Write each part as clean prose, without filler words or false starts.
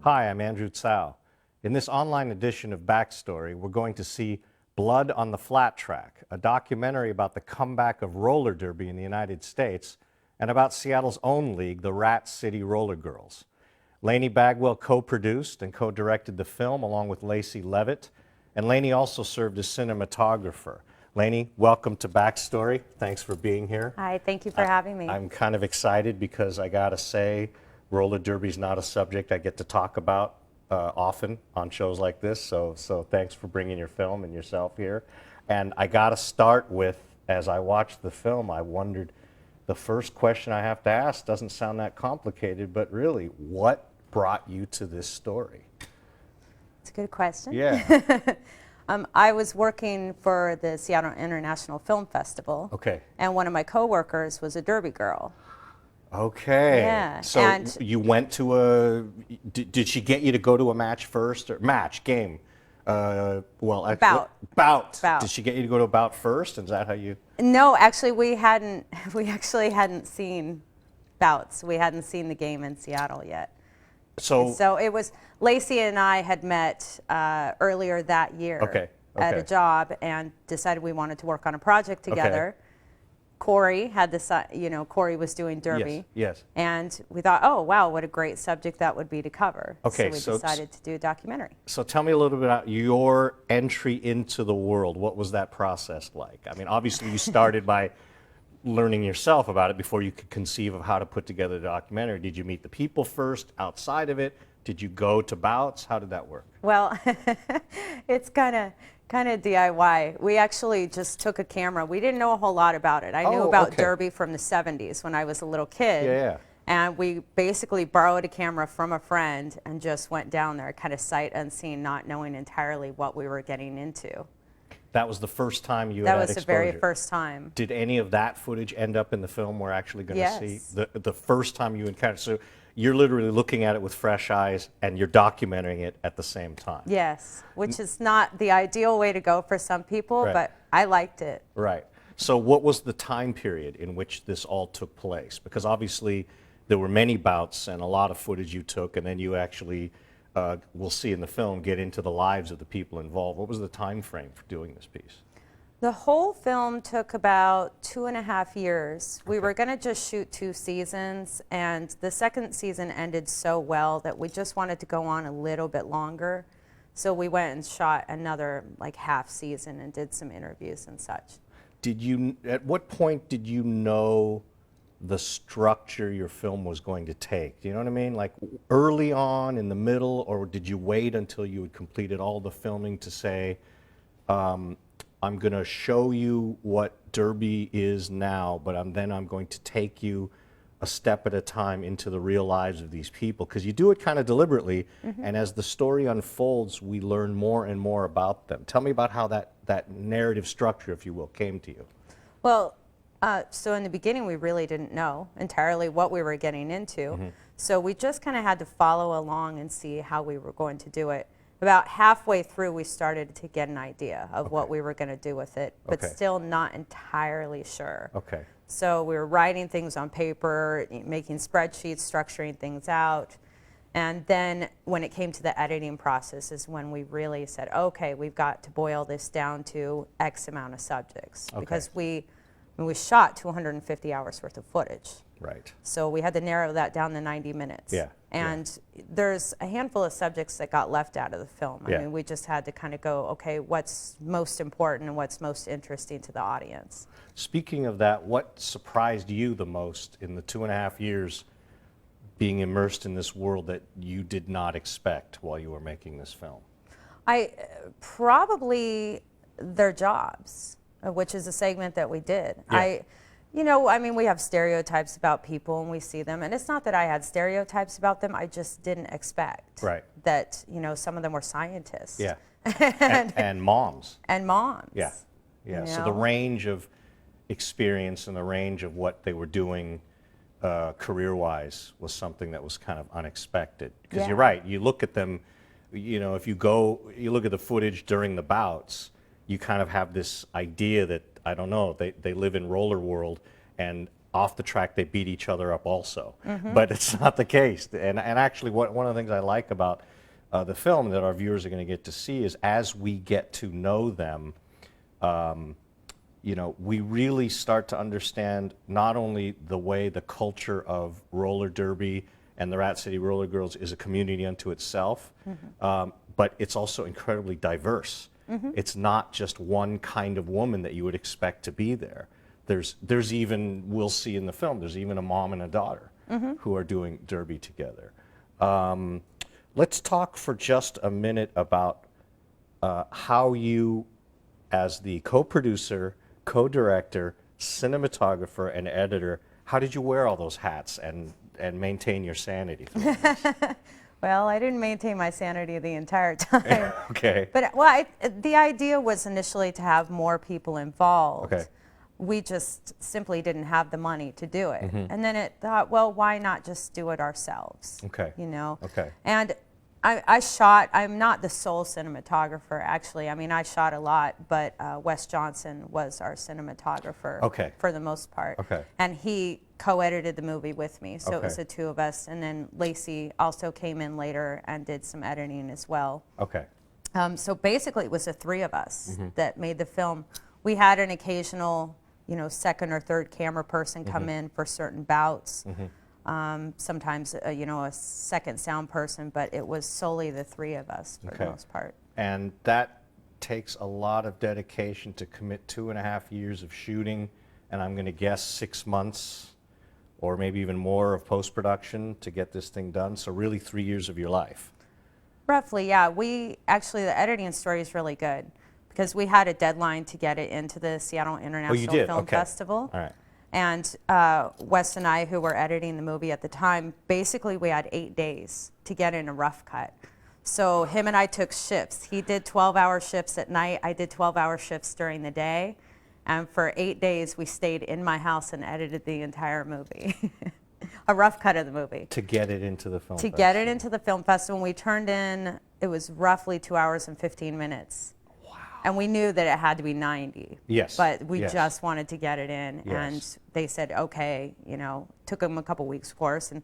Hi, I'm Andrew Tsao. In this online edition of Backstory, we're going to see Blood on the Flat Track, a documentary about the comeback of roller derby in the United States and about Seattle's own league, the Rat City Rollergirls. Lainy Bagwell co-produced and co-directed the film along with Lacey, Leavitt, and Lainy also served as cinematographer. Lainy, welcome to Backstory. Thanks for being here. Hi, thank you for having me. I'm kind of excited because I gotta say, roller derby is not a subject I get to talk about often on shows like this, so thanks for bringing your film and yourself here. And I gotta start with, as I watched the film, I wondered, the first question I have to ask doesn't sound that complicated, but really, what brought you to this story? It's a good question. Yeah. I was working for the Seattle International Film Festival. Okay. And one of my coworkers was a derby girl. Okay. Yeah. So and you went to a, did she get you to go to a match first, or game? Bout. Bout. Bout. Did she get you to go to a bout first? Is that how you? No, actually we actually hadn't seen bouts. We hadn't seen the game in Seattle yet. So it was, Lacey and I had met earlier that year at a job and decided we wanted to work on a project together. Okay. Corey had this, Corey was doing derby. Yes. And we thought, oh, wow, what a great subject that would be to cover. Okay, so we decided to do a documentary. So tell me a little bit about your entry into the world. What was that process like? I mean, obviously you started by learning yourself about it before you could conceive of how to put together a documentary. Did you meet the people first outside of it? Did you go to bouts? How did that work? Well, it's kind of DIY. We actually just took a camera. We didn't know a whole lot about it. I knew about derby from the 70s when I was a little kid. Yeah. And we basically borrowed a camera from a friend and just went down there, kind of sight unseen, not knowing entirely what we were getting into. That was the first time you had exposure? That was the very first time. Did any of that footage end up in the film we're actually going to see? The first time you encountered, so you're literally looking at it with fresh eyes and you're documenting it at the same time. Yes, which is not the ideal way to go for some people, but I liked it. Right. So what was the time period in which this all took place? Because obviously there were many bouts and a lot of footage you took, and then you actually, we'll see in the film, get into the lives of the people involved. What was the time frame for doing this piece? The whole film took about 2.5 years. We were going to just shoot 2 seasons, and the second season ended so well that we just wanted to go on a little bit longer. So we went and shot another half season and did some interviews and such. At what point did you know the structure your film was going to take? Do you know what I mean? Like early on, in the middle, or did you wait until you had completed all the filming to say, I'm going to show you what derby is now, but then I'm going to take you a step at a time into the real lives of these people? Because you do it kind of deliberately, and as the story unfolds, we learn more and more about them. Tell me about how that narrative structure, if you will, came to you. Well, so in the beginning, we really didn't know entirely what we were getting into. So we just kind of had to follow along and see how we were going to do it. About halfway through, we started to get an idea of what we were going to do with it, but still not entirely sure. So we were writing things on paper, making spreadsheets, structuring things out. And then when it came to the editing process is when we really said, okay, we've got to boil this down to X amount of subjects. Because we shot 250 hours worth of footage. So we had to narrow that down to 90 minutes. And there's a handful of subjects that got left out of the film. I mean, we just had to kind of go, okay, what's most important and what's most interesting to the audience. Speaking of that, what surprised you the most in the 2.5 years being immersed in this world that you did not expect while you were making this film? Probably their jobs, which is a segment that we did. I mean, we have stereotypes about people and we see them, and it's not that I had stereotypes about them, I just didn't expect that, some of them were scientists. And moms. And moms. So the range of experience and the range of what they were doing career-wise was something that was kind of unexpected. Because you're right, you look at them, if you look at the footage during the bouts, you kind of have this idea that, I don't know, they live in roller world, and off the track they beat each other up also. But it's not the case. And actually, one of the things I like about the film that our viewers are going to get to see is as we get to know them, you know, we really start to understand not only the way the culture of roller derby and the Rat City Rollergirls is a community unto itself, but it's also incredibly diverse. It's not just one kind of woman that you would expect to be there. There's even, we'll see in the film, there's even a mom and a daughter who are doing derby together. Let's talk for just a minute about how you, as the co-producer, co-director, cinematographer, and editor, how did you wear all those hats and maintain your sanity through this? Well, I didn't maintain my sanity the entire time. Okay. But well, the idea was initially to have more people involved. Okay. We just simply didn't have the money to do it. And then it thought, well, why not just do it ourselves? Okay. You know? Okay. And I shot, I'm not the sole cinematographer, actually. I mean, I shot a lot, but Wes Johnson was our cinematographer for the most part. Okay. And he co-edited the movie with me, so it was Okay. the two of us. And then Lacey also came in later and did some editing as well. Okay. So basically, it was the three of us that made the film. We had an occasional, you know, second or third camera person come in for certain bouts. Sometimes, you know, a second sound person, but it was solely the three of us for the most part. And that takes a lot of dedication to commit 2.5 years of shooting, and I'm going to guess 6 months or maybe even more of post-production to get this thing done. So really 3 years of your life. Roughly, yeah. We actually, the editing story is really good because we had a deadline to get it into the Seattle International Film Festival. All right. And Wes and I, who were editing the movie at the time, basically we had 8 days to get in a rough cut. So him and I took shifts. He did 12-hour shifts at night. I did 12-hour shifts during the day. And for 8 days, we stayed in my house and edited the entire movie. A rough cut of the movie. To get it into the film festival. To get it into the film festival. When we turned in, it was roughly 2 hours and 15 minutes. And we knew that it had to be 90. Yes. But we Yes. just wanted to get it in. Yes. And they said, okay, you know, took them a couple weeks, of course. And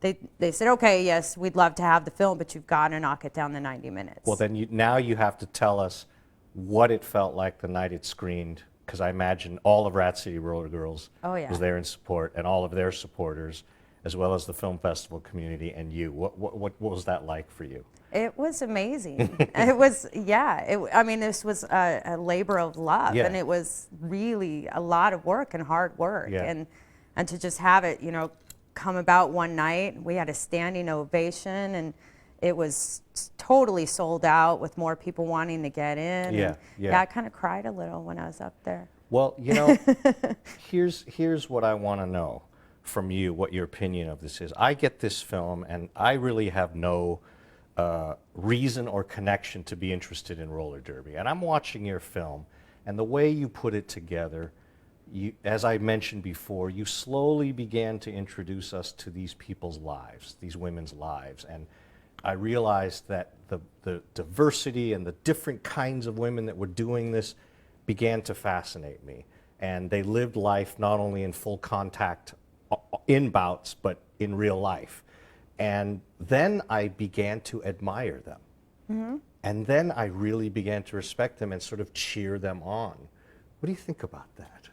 they said, okay, yes, we'd love to have the film, but you've got to knock it down to 90 minutes. Well, then now you have to tell us what it felt like the night it screened, because I imagine all of Rat City Rollergirls was there in support, and all of their supporters, as well as the film festival community and you. What was that like for you? It was amazing. It was, yeah. I mean, this was a labor of love, and it was really a lot of work and hard work. Yeah. And to just have it, you know, come about one night. We had a standing ovation, and it was totally sold out with more people wanting to get in. Yeah, and I kind of cried a little when I was up there. Well, you know, here's what I want to know from you, what your opinion of this is. I get this film, and I really have no reason or connection to be interested in roller derby. And I'm watching your film, and the way you put it together, as I mentioned before, you slowly began to introduce us to these people's lives, these women's lives. And I realized that the diversity and the different kinds of women that were doing this began to fascinate me. And they lived life not only in full contact in bouts, but in real life. And then I began to admire them. And then I really began to respect them and sort of cheer them on. What do you think about that?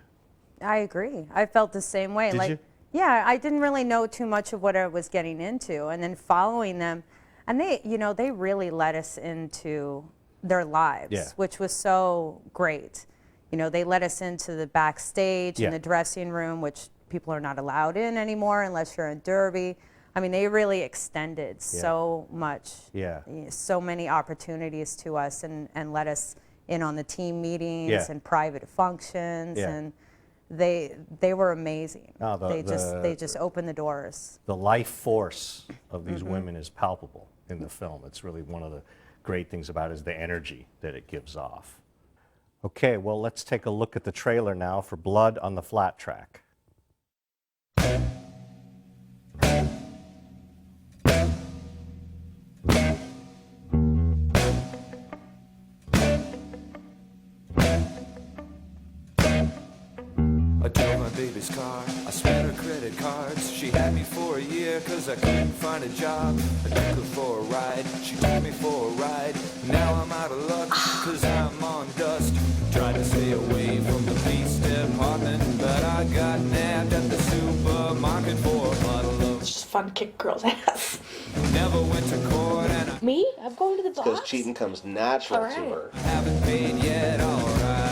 I agree. I felt the same way. Did you? Yeah, I didn't really know too much of what I was getting into, and then following them, and they, you know, they really let us into their lives, which was so great. You know, they let us into the backstage and the dressing room, which people are not allowed in anymore unless you're in derby. I mean, they really extended so much, so many opportunities to us, and let us in on the team meetings and private functions, and they were amazing. Oh, they just opened the doors. The life force of these women is palpable in the film. It's really one of the great things about it is the energy that it gives off. Okay, well, let's take a look at the trailer now for Blood on the Flat Track. I drove my baby's car, I spent her credit cards. She had me for a year cause I couldn't find a job. I took her for a ride, she took me for a ride. Now I'm out of luck cause I'm on dust. Tried to stay away from the police department, but I got nabbed at the supermarket for a bottle of. It's just fun to kick girls' ass. Never went to court and I Me? I'm going to the box. Because cheating comes natural All to right. her. haven't paid yet, alright.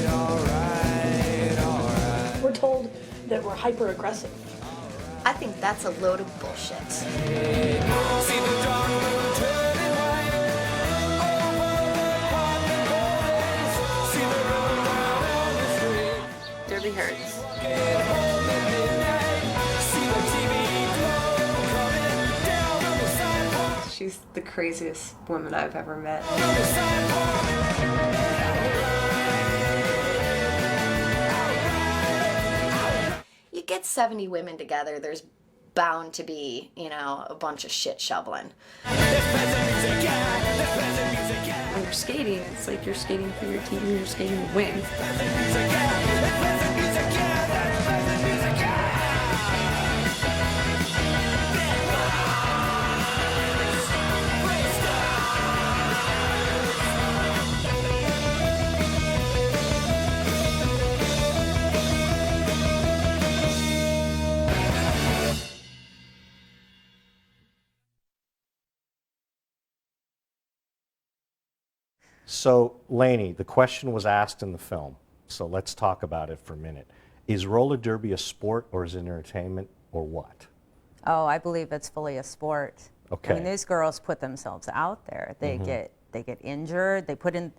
Alright. We're told that we're hyper aggressive. I think that's a load of bullshit. See the dark moon turning white over the parking borders. See the road out on the street. Derby hurts. Get home at midnight. See the TV glow coming down on the sidewalk. She's the craziest woman I've ever met. On the sidewalk. You get 70 women together, there's bound to be, you know, a bunch of shit shoveling. When you're skating, it's like you're skating for your team, you're skating to win. So, Lainy, the question was asked in the film, so let's talk about it for a minute. Is roller derby a sport or is it entertainment or what? Oh, I believe it's fully a sport. Okay. I mean, these girls put themselves out there. They get injured. They put in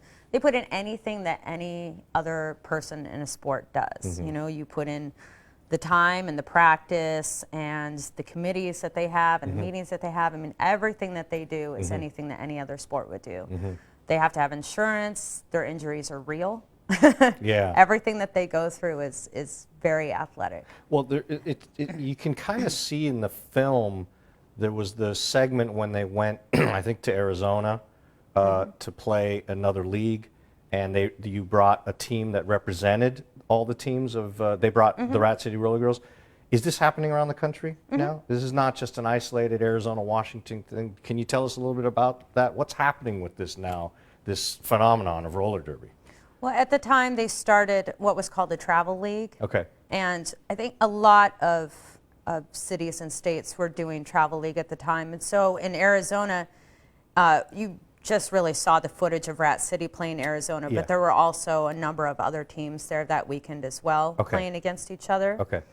anything that any other person in a sport does. You know, you put in the time and the practice and the committees that they have and the meetings that they have. I mean, everything that they do is anything that any other sport would do. They have to have insurance. Their injuries are real. Yeah. Everything that they go through is very athletic. Well, you can kind of see in the film, there was the segment when they went, I think, to Arizona to play another league, and you brought a team that represented all the teams of, they brought the Rat City Rollergirls. Is this happening around the country now? This is not just an isolated Arizona, Washington thing. Can you tell us a little bit about that? What's happening with this now, this phenomenon of roller derby? Well, at the time, they started what was called the Travel League. Okay. And I think a lot of cities and states were doing Travel League at the time. And so in Arizona, you just really saw the footage of Rat City playing Arizona, Yeah. but there were also a number of other teams there that weekend as well, Okay. playing against each other. Okay.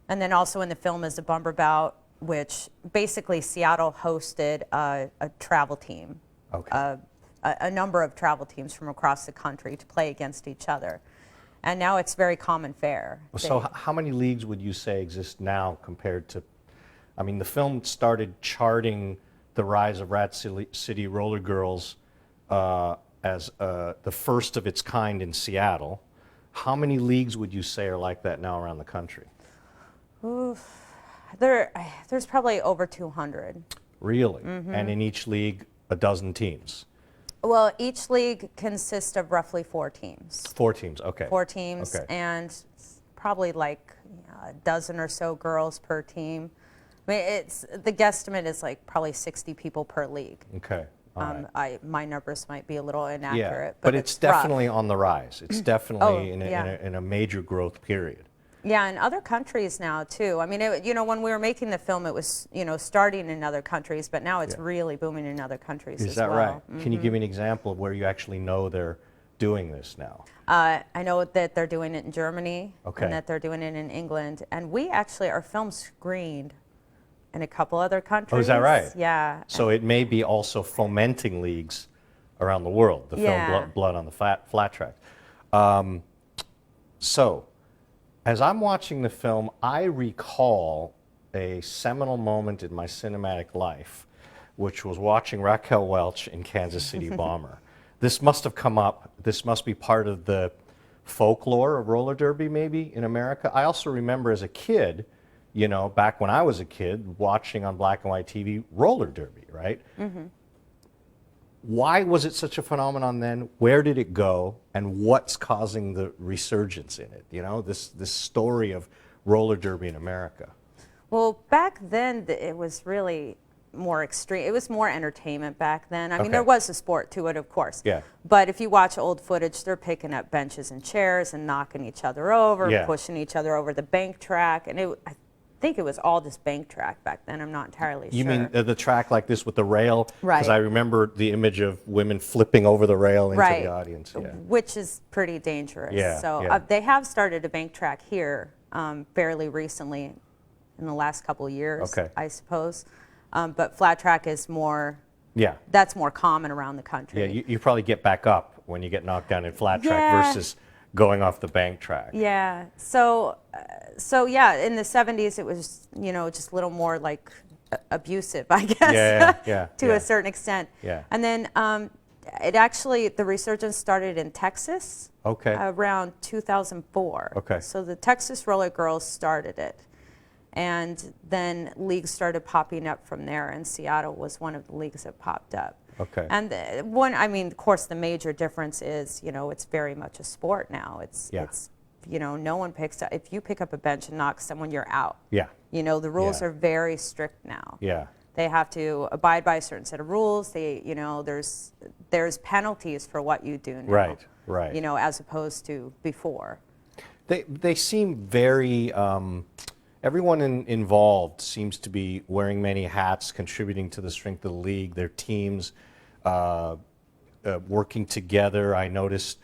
And then also in the film is the Bumper Bout, which basically Seattle hosted a travel team. Okay. A number of travel teams from across the country to play against each other. And now it's very common fare. So how many leagues would you say exist now compared to, I mean, the film started charting the rise of Rat City Rollergirls as the first of its kind in Seattle. How many leagues would you say are like that now around the country? There's probably over 200. Really? And in each league, a dozen teams? Well, each league consists of roughly 4 teams. 4 teams, okay. 4 teams, Okay. and probably like a dozen or so girls per team. I mean, the guesstimate is like probably 60 people per league. Okay. All right. My numbers might be a little inaccurate, Yeah, but it's rough. definitely on the rise. It's definitely yeah. in a major growth period. Yeah, in other countries now too. I mean, when we were making the film, it was starting in other countries, but now it's really booming in other countries as well. Is that right? Can you give me an example of where you actually know they're doing this now? I know that they're doing it in Germany, Okay. and that they're doing it in England, and our film screened in a couple other countries. Oh, is that right? Yeah. So it may be also fomenting leagues around the world, the Yeah. film Blood on the Flat Track. So, as I'm watching the film, I recall a seminal moment in my cinematic life, which was watching Raquel Welch in Kansas City Bomber. This must have come up, this must be part of the folklore of roller derby maybe in America. I also remember as a kid, back when I was a kid, watching on black and white TV roller derby, right? Why was it such a phenomenon then? Where did it go? And what's causing the resurgence in it? You know, this story of roller derby in America. Well, back then, it was really more extreme. It was more entertainment back then. I mean, there was a sport to it, of course. Yeah. But if you watch old footage, they're picking up benches and chairs and knocking each other over, Yeah. pushing each other over the bank track. And I think it was all just bank track back then. I'm not entirely You sure. mean the track like this with the rail? Right. Because I remember the image of women flipping over the rail into Right. the audience. Yeah. Which is pretty dangerous. Yeah, So yeah. they have started a bank track here fairly recently, in the last couple of years, Okay. I suppose. But flat track is more, Yeah. that's more common around the country. Yeah, you probably get back up when you get knocked down in flat track Yeah. versus going off the bank track. Yeah. So yeah, in the 70s, it was, you know, just a little more like abusive, I guess, Yeah, to yeah. a certain extent. Yeah. And then the resurgence started in Texas Okay. around 2004. Okay. So the Texas Rollergirls started it. And then leagues started popping up from there, and Seattle was one of the leagues that popped up. Okay. And I mean, of course, the major difference is, you know, it's very much a sport now. It's, you know, no one picks up. If you pick up a bench and knock someone, you're out. Yeah. You know, the rules Yeah. are very strict now. Yeah. They have to abide by a certain set of rules. You know, there's penalties for what you do now. Right, right. You know, as opposed to before. They seem very, everyone involved seems to be wearing many hats, contributing to the strength of the league, their teams, working together. I noticed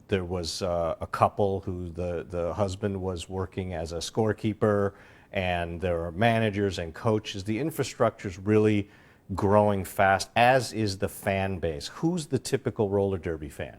there was a couple who the husband was working as a scorekeeper, and there are managers and coaches. The infrastructure is really growing fast, as is the fan base. Who's the typical roller derby fan?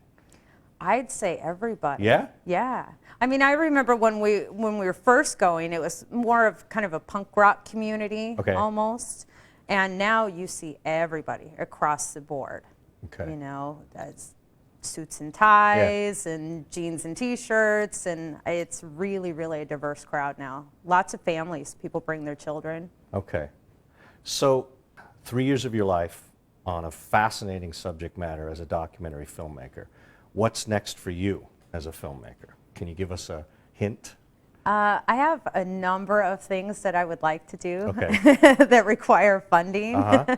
I'd say everybody. Yeah? Yeah. I mean, I remember when we were first going, it was more of kind of a punk rock community, Okay. almost. And now you see everybody across the board. Okay. You know, that's suits and ties and jeans and t-shirts, and it's really, really a diverse crowd now. Lots of families. People bring their children. Okay. So, 3 years of your life on a fascinating subject matter as a documentary filmmaker. What's next for you as a filmmaker? Can you give us a hint? I have a number of things that I would like to do Okay. that require funding. Uh-huh.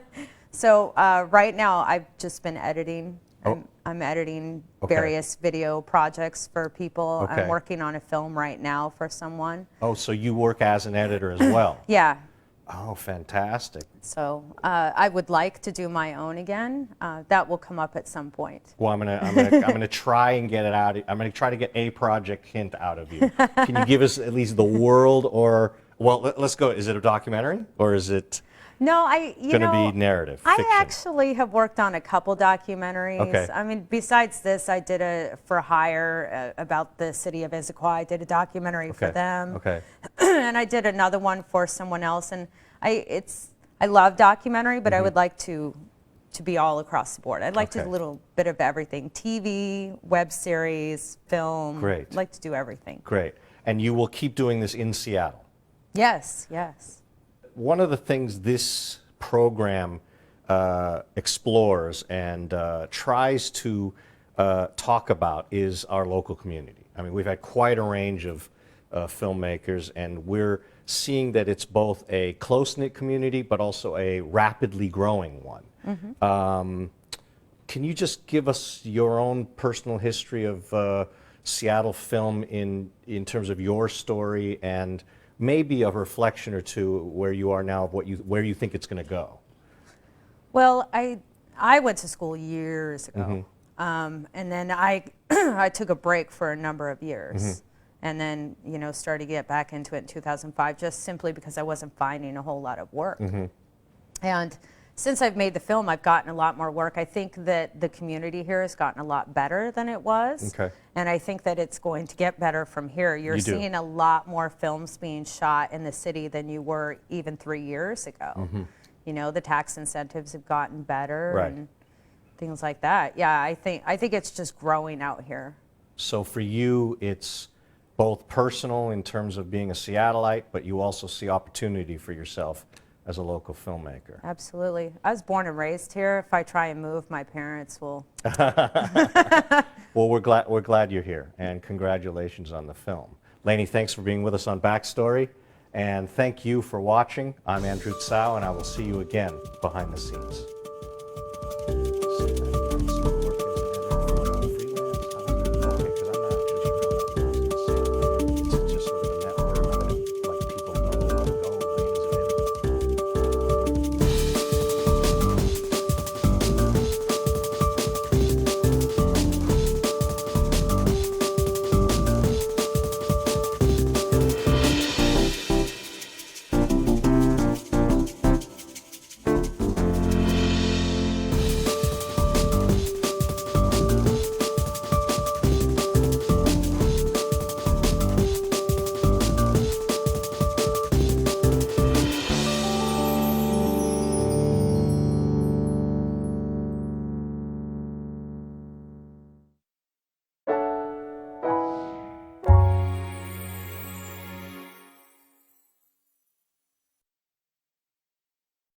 So right now, I've just been editing. Oh. I'm editing Okay. various video projects for people. Okay. I'm working on a film right now for someone. Oh, so you work as an editor as well? Yeah. Oh, fantastic. So I would like to do my own again. That will come up at some point. Well, I'm gonna try and get it out. I'm gonna try to get a project hint out of you. Can you give us at least the world, or let's go. Is it a documentary or is it No, going to be narrative? I fiction? actually have worked on a couple documentaries. Okay. I mean, besides this, I did a for hire about the city of Issaquah. I did a documentary for them. Okay. And I did another one for someone else. And I love documentary, but I would like to be all across the board. I'd like to do Okay. a little bit of everything: TV, web series, film. Great. I'd like to do everything. Great. And you will keep doing this in Seattle. Yes, yes. One of the things this program explores and tries to talk about is our local community. I mean, we've had quite a range of filmmakers, and we're seeing that it's both a close-knit community, but also a rapidly growing one. Can you just give us your own personal history of Seattle film in terms of your story, and maybe a reflection or two where you are now of where you think it's going to go? Well, I went to school years ago, and then I took a break for a number of years, and then started to get back into it in 2005, just simply because I wasn't finding a whole lot of work. And since I've made the film, I've gotten a lot more work. I think that the community here has gotten a lot better than it was. Okay. And I think that it's going to get better from here. You're You do. seeing a lot more films being shot in the city than you were even 3 years ago. The tax incentives have gotten better Right. and things like that. Yeah, I think it's just growing out here. So for you, it's both personal in terms of being a Seattleite, but you also see opportunity for yourself as a local filmmaker. Absolutely. I was born and raised here. If I try and move, my parents will. Well, we're glad you're here, and congratulations on the film. Lainy, thanks for being with us on Backstory, and thank you for watching. I'm Andrew Tsao, and I will see you again behind the scenes.